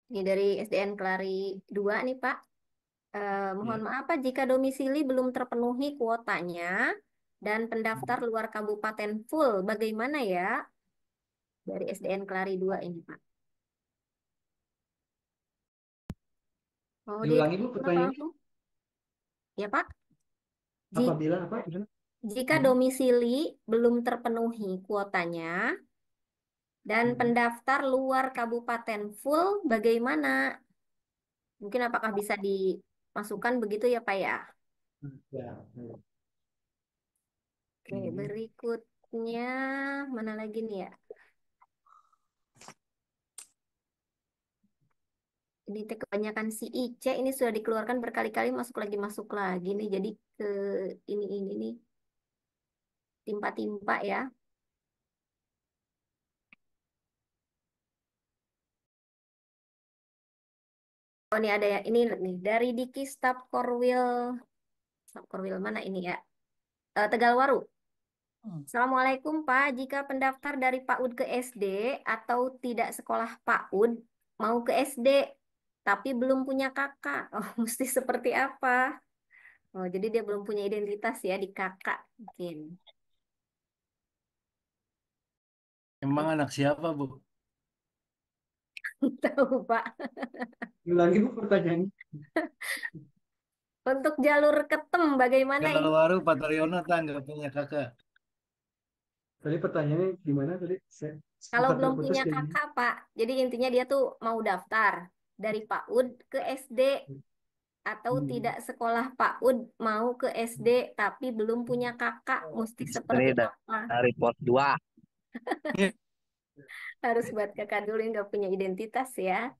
Ini dari SDN Kelari 2 nih Pak. Mohon Ya. maaf Pak, jika domisili belum terpenuhi kuotanya dan pendaftar luar kabupaten full, bagaimana ya? Dari SDN Kelari 2 ini Pak. Oh, dia Diulangi Bu apa pertanyaannya. langsung? Ya Pak, Ji- Apabila apa? Gimana? jika Hmm. domisili belum terpenuhi kuotanya dan Hmm. pendaftar luar kabupaten full, bagaimana? Mungkin apakah bisa dimasukkan begitu ya Pak ya? Ya. Ya. Oke, Hmm. berikutnya mana lagi nih ya? Ini teh kebanyakan si IC ini sudah dikeluarkan berkali-kali masuk lagi nih. Jadi ke ini nih timpa-timpa ya. Oh ini ada ya ini nih dari Diki Staf Korwil mana ini ya? Tegalwaru. Assalamualaikum Pak. Jika pendaftar dari PAUD ke SD atau tidak sekolah PAUD mau ke SD tapi belum punya kakak, oh mesti seperti apa? Oh jadi dia belum punya identitas ya di kakak mungkin. Emang anak siapa, Bu? Tahu Pak. Diulangi Bu pertanyaannya. Untuk jalur ketem bagaimana Kalau ini? baru Pak Taryono tak nggak punya kakak. Tadi pertanyaannya gimana tadi? Saya Kalau sempat belum terputus punya kayaknya. kakak, Pak. Jadi intinya dia tuh mau daftar dari PAUD ke SD atau Hmm. tidak sekolah PAUD mau ke SD tapi belum punya kakak, mesti Istri seperti da- apa? dari pos 2. Iya. Harus buat kakak dulu yang nggak punya identitas ya.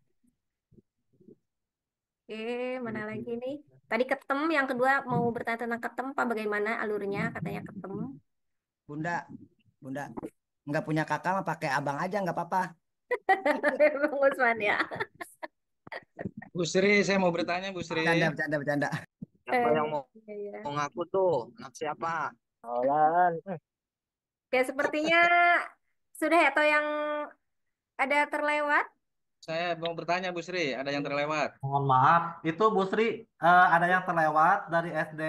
Oke, mana lagi nih? Tadi ketem, yang kedua mau bertanya tentang ketem, Pak. Bagaimana alurnya? Katanya ketem. Bunda, Bunda, nggak punya kakak mah pakai abang aja nggak apa-apa. Bang Usman ya. Bu Sri, saya mau bertanya Bu Sri. Bercanda, bercanda, bercanda. Siapa yang mau Iya, iya. ngaku tuh? Anak siapa? Alan. Oke, sepertinya sudah ya, atau yang ada terlewat? Saya mau bertanya Bu Sri, ada yang terlewat. Mohon maaf, itu Bu Sri, ada yang terlewat dari SD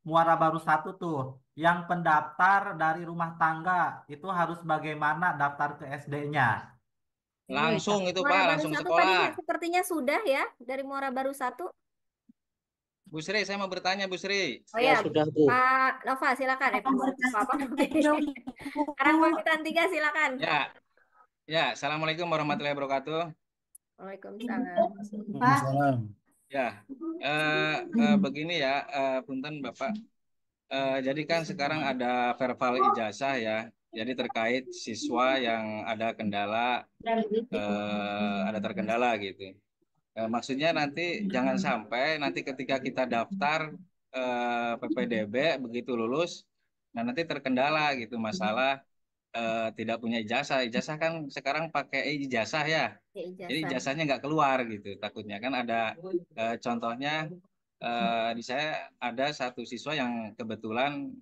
Muara Baru satu tuh. Yang pendaftar dari rumah tangga itu harus bagaimana daftar ke SD-nya? Langsung itu Muara Pak, Baru langsung satu tadi sekolah. sepertinya sudah ya dari Muara Baru satu. Bu Sri, saya mau bertanya Bu Sri. Oh Ya ya, sudah Bu. Pak Nova silakan. Pak Nova apa namanya? Karang Pawitan 3 silakan. Ya, ya. Assalamualaikum warahmatullahi wabarakatuh. Waalaikumsalam. Waalaikumsalam. Ya, begini ya, Punten Bapak. Jadi kan sekarang ada verbal ijazah ya. Jadi terkait siswa yang ada terkendala gitu. Maksudnya nanti jangan sampai nanti ketika kita daftar PPDB begitu lulus, nah nanti terkendala gitu masalah tidak punya ijazah. Ijazah kan sekarang pakai ijazah ya. Ya, Jadi ijazah. ijazahnya nggak keluar gitu. Takutnya kan ada contohnya di saya ada satu siswa yang kebetulan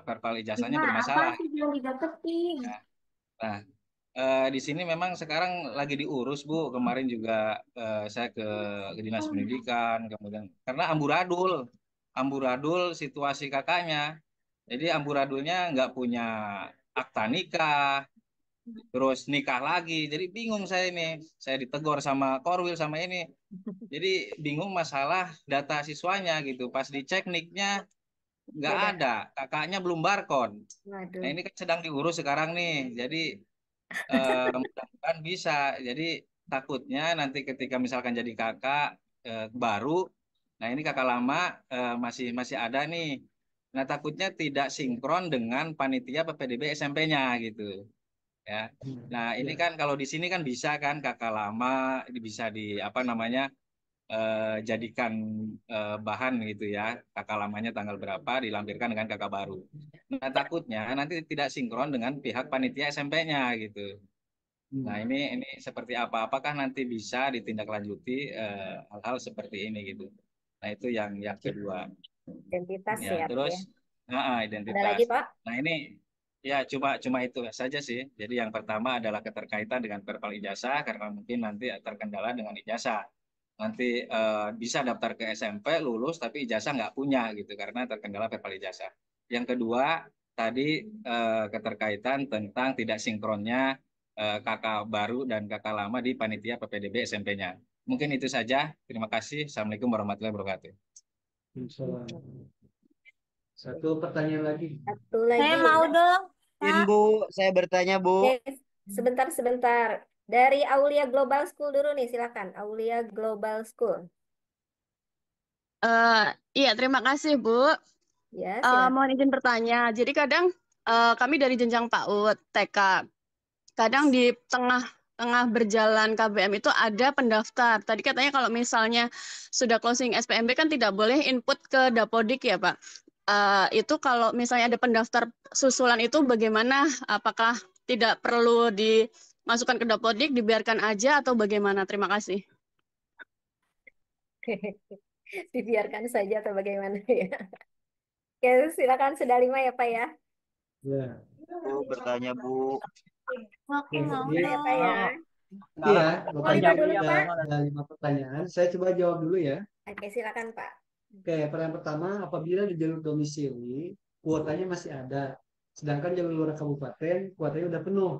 verbal ijazahnya Nah, apa bermasalah. sih yang didapetin? Ya. Nah, di sini memang sekarang lagi diurus Bu. Kemarin juga saya ke Dinas Pendidikan, kemudian karena amburadul situasi kakaknya. Jadi amburadulnya nggak punya akta nikah, terus nikah lagi. Jadi bingung saya ini. Saya ditegur sama Korwil sama ini. Jadi bingung masalah data siswanya gitu. Pas dicek niknya nggak Beda. ada, kakaknya belum barcode. Nah Waduh. ini kan sedang diurus sekarang nih. Jadi mudah-mudahan bisa. Jadi takutnya nanti ketika misalkan jadi kakak baru, nah ini kakak lama masih masih ada nih. Nah takutnya tidak sinkron dengan panitia PPDB SMP-nya gitu ya. Nah ini Ya. kan kalau di sini kan bisa kan kakak lama ini bisa di apa namanya jadikan bahan gitu ya. Kakak lamanya tanggal berapa dilampirkan dengan kakak baru. Nah takutnya nanti tidak sinkron dengan pihak panitia SMP-nya gitu. Nah, Hmm. ini seperti apa? Apakah nanti bisa ditindaklanjuti hal-hal seperti ini gitu? Nah, itu yang kedua. Identitas Ya, ya, Pak terus ya. Ada identitas. lagi, Pak? Nah, ini Ya, cuma itu saja sih. Jadi yang pertama adalah keterkaitan dengan verbal ijazah karena mungkin nanti terkendala dengan ijazah. Nanti bisa daftar ke SMP lulus tapi ijazah nggak punya gitu karena terkendala verbal ijazah. Yang kedua tadi keterkaitan tentang tidak sinkronnya kakak baru dan kakak lama di panitia PPDB SMP-nya. Mungkin itu saja. Terima kasih. Assalamualaikum warahmatullahi wabarakatuh. Insyaallah. Satu pertanyaan lagi. Satu Saya lagi. mau dong, Izin, Pak. Bu, saya bertanya, Bu. Yes, sebentar. Dari Aulia Global School dulu nih, silakan. Aulia Global School. Iya, terima kasih, Bu. Ya, silakan. Mohon izin bertanya. Jadi kadang kami dari jenjang PAUD, TK, kadang di tengah berjalan KBM itu ada pendaftar. Tadi katanya kalau misalnya sudah closing SPMB kan tidak boleh input ke Dapodik ya, Pak. Itu kalau misalnya ada pendaftar susulan itu bagaimana? Apakah tidak perlu dimasukkan ke Dapodik, dibiarkan aja atau bagaimana? Terima kasih. Dibiarkan saja atau bagaimana ya? Ya, silakan sudah 5 ya, Pak ya. Ya. Bu, bertanya, Bu. Aku mau Jadi, Ya, Pak ya. iya, Mau Bapak 5 Ibu dulu, ada, Pak. ada 5 pertanyaan. Saya coba jawab dulu ya. Oke, silakan, Pak. Oke, pertanyaan pertama, apabila di jalur domisili, kuotanya masih ada. Sedangkan jalur luar kabupaten, kuotanya udah penuh.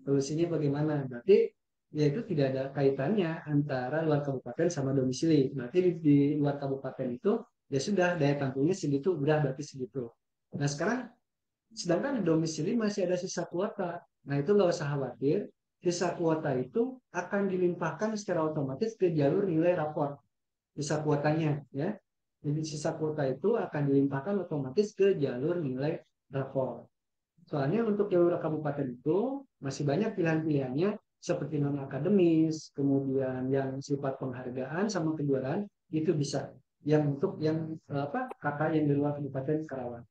Solusinya bagaimana? Berarti ya itu tidak ada kaitannya antara luar kabupaten sama domisili. Berarti di luar kabupaten itu ya sudah daya tampungnya segitu, udah berarti segitu. Nah sekarang sedangkan di domisili masih ada sisa kuota. Nah itu nggak usah khawatir. Sisa kuota itu akan dilimpahkan secara otomatis ke jalur nilai rapor. Sisa kuotanya ya. Jadi sisa kuota itu akan dilimpahkan otomatis ke jalur nilai rapor. Soalnya untuk jalur kabupaten itu masih banyak pilihan-pilihannya seperti non akademis, kemudian yang sifat penghargaan sama kejuaraan itu bisa. Yang untuk yang apa kakak yang di luar Kabupaten Karawang.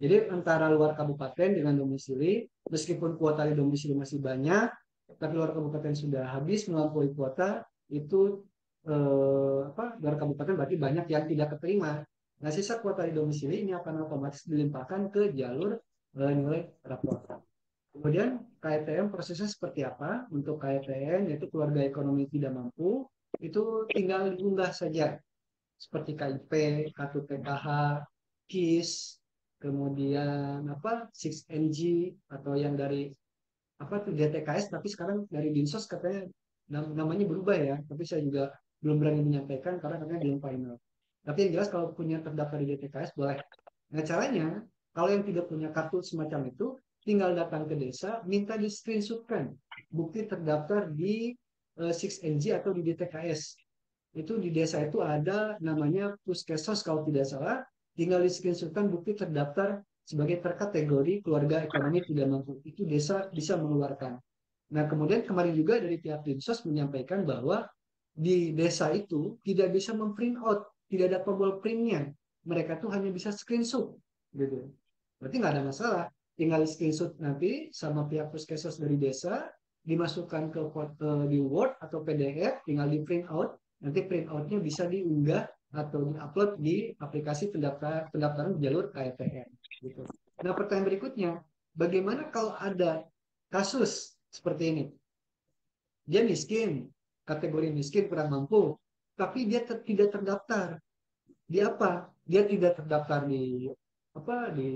Jadi antara luar kabupaten dengan domisili, meskipun kuota di domisili masih banyak, tapi luar kabupaten sudah habis melampaui kuota, itu luar kabupaten berarti banyak yang tidak keterima. Nah, sisa kuota di domisili ini akan otomatis dilimpahkan ke jalur nilai rapor. Kemudian KTM prosesnya seperti apa? Untuk KTM yaitu keluarga ekonomi tidak mampu, itu tinggal diunggah saja seperti KIP, kartu PKH, KIS, kemudian apa 6NG atau yang dari apa tuh DTKS tapi sekarang dari Dinsos katanya namanya berubah ya, tapi saya juga belum berani menyampaikan karena katanya belum final. Tapi yang jelas kalau punya terdaftar di DTKS boleh. Nah caranya kalau yang tidak punya kartu semacam itu tinggal datang ke desa minta di screenshotkan bukti terdaftar di 6NG atau di DTKS. Itu di desa itu ada namanya Puskesos kalau tidak salah, tinggal di screenshotkan bukti terdaftar sebagai terkategori keluarga ekonomi tidak mampu. Itu desa bisa mengeluarkan. Nah, kemudian kemarin juga dari pihak Dinsos menyampaikan bahwa di desa itu tidak bisa memprint out, tidak ada tombol printnya. Mereka tuh hanya bisa screenshot, gitu. Berarti nggak ada masalah. Tinggal di screenshot nanti sama pihak Puskesos dari desa, dimasukkan ke di Word atau PDF, tinggal di print out. Nanti print outnya bisa diunggah atau diupload di aplikasi pendaftaran jalur KTM. Gitu. Nah, pertanyaan berikutnya, bagaimana kalau ada kasus seperti ini? Dia miskin, kategori miskin kurang mampu, tapi dia tidak terdaftar. Di apa? Dia tidak terdaftar di apa di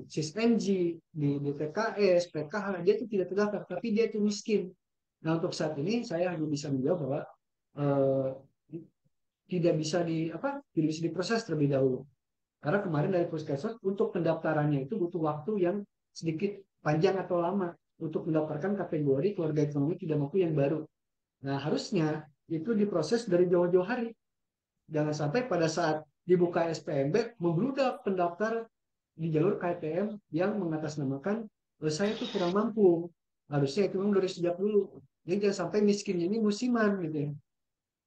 SISNG, di DTKS, PKH, dia itu tidak terdaftar, tapi dia itu miskin. Nah, untuk saat ini saya hanya bisa menjawab bahwa eh, tidak bisa tidak bisa diproses terlebih dahulu. Karena kemarin dari Puskesmas untuk pendaftarannya itu butuh waktu yang sedikit panjang atau lama untuk mendaftarkan kategori keluarga ekonomi tidak mampu yang baru. Nah, harusnya itu diproses dari jauh-jauh hari. Jangan sampai pada saat dibuka SPMB membludak pendaftar di jalur KTM yang mengatasnamakan saya itu kurang mampu. Harusnya itu memang dari sejak dulu. Jadi jangan sampai miskinnya ini musiman gitu ya.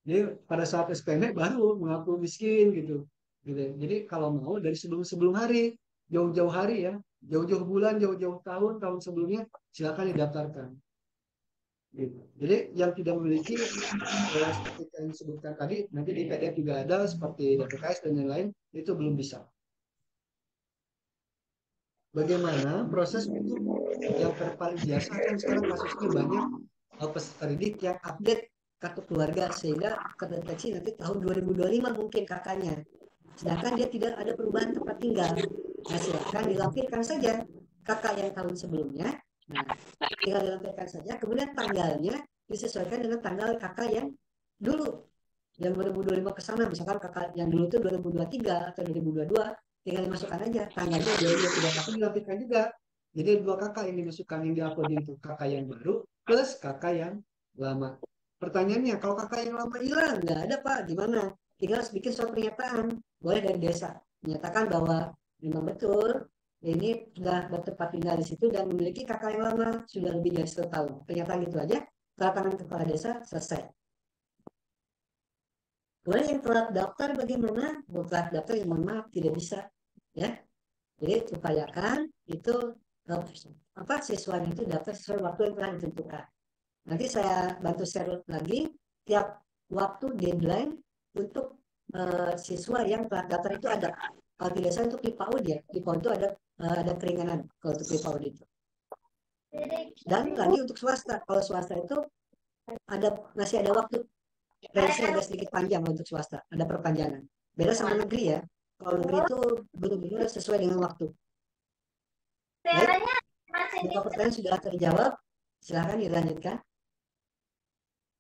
Jadi pada saat SPMB baru mengaku miskin gitu. Jadi kalau mau dari sebelum hari, jauh-jauh hari ya, jauh-jauh bulan, jauh-jauh tahun sebelumnya silakan didaftarkan. Gitu. Jadi yang tidak memiliki seperti yang disebutkan tadi, nanti di PDF juga ada seperti DPKS dan lain-lain, itu belum bisa. bagaimana proses untuk yang terpaling biasa kan sekarang kasusnya banyak peserta didik yang update kartu keluarga sehingga terdeteksi nanti tahun 2025 mungkin kakaknya. Sedangkan dia tidak ada perubahan tempat tinggal. Nah, silakan dilampirkan saja kakak yang tahun sebelumnya. Nah, tinggal dilampirkan saja. Kemudian tanggalnya disesuaikan dengan tanggal kakak yang dulu. Yang 2025 ke sana, misalkan kakak yang dulu itu 2023 atau 2022, tinggal dimasukkan aja. Tanggalnya 2023, tapi dilampirkan juga. Jadi dua kakak yang dimasukkan, yang diuploading itu kakak yang baru plus kakak yang lama. Pertanyaannya, kalau kakak yang lama hilang, nggak ada Pak, gimana? Tinggal bikin surat pernyataan, boleh dari desa, menyatakan bahwa memang betul ini sudah bertempat tinggal di situ dan memiliki kakak yang lama sudah lebih dari 1 tahun. Pernyataan gitu aja, tanda tangan kepala desa, selesai. Kemudian yang telat daftar bagaimana? Telat daftar yang mohon maaf tidak bisa, ya. Jadi upayakan itu siswanya itu daftar sesuai waktu yang telah ditentukan. Nanti saya bantu share lagi tiap waktu deadline untuk siswa yang telah daftar itu ada. Kalau tidak salah untuk di PAUD ya, di PAUD itu ada keringanan kalau untuk di PAUD itu. Dan lagi untuk swasta, kalau swasta itu masih ada waktu, range-nya agak sedikit panjang untuk swasta, ada perpanjangan. Beda sama negeri ya, kalau negeri itu benar-benar sesuai dengan waktu. Baik, jika pertanyaan sudah terjawab, silakan dilanjutkan.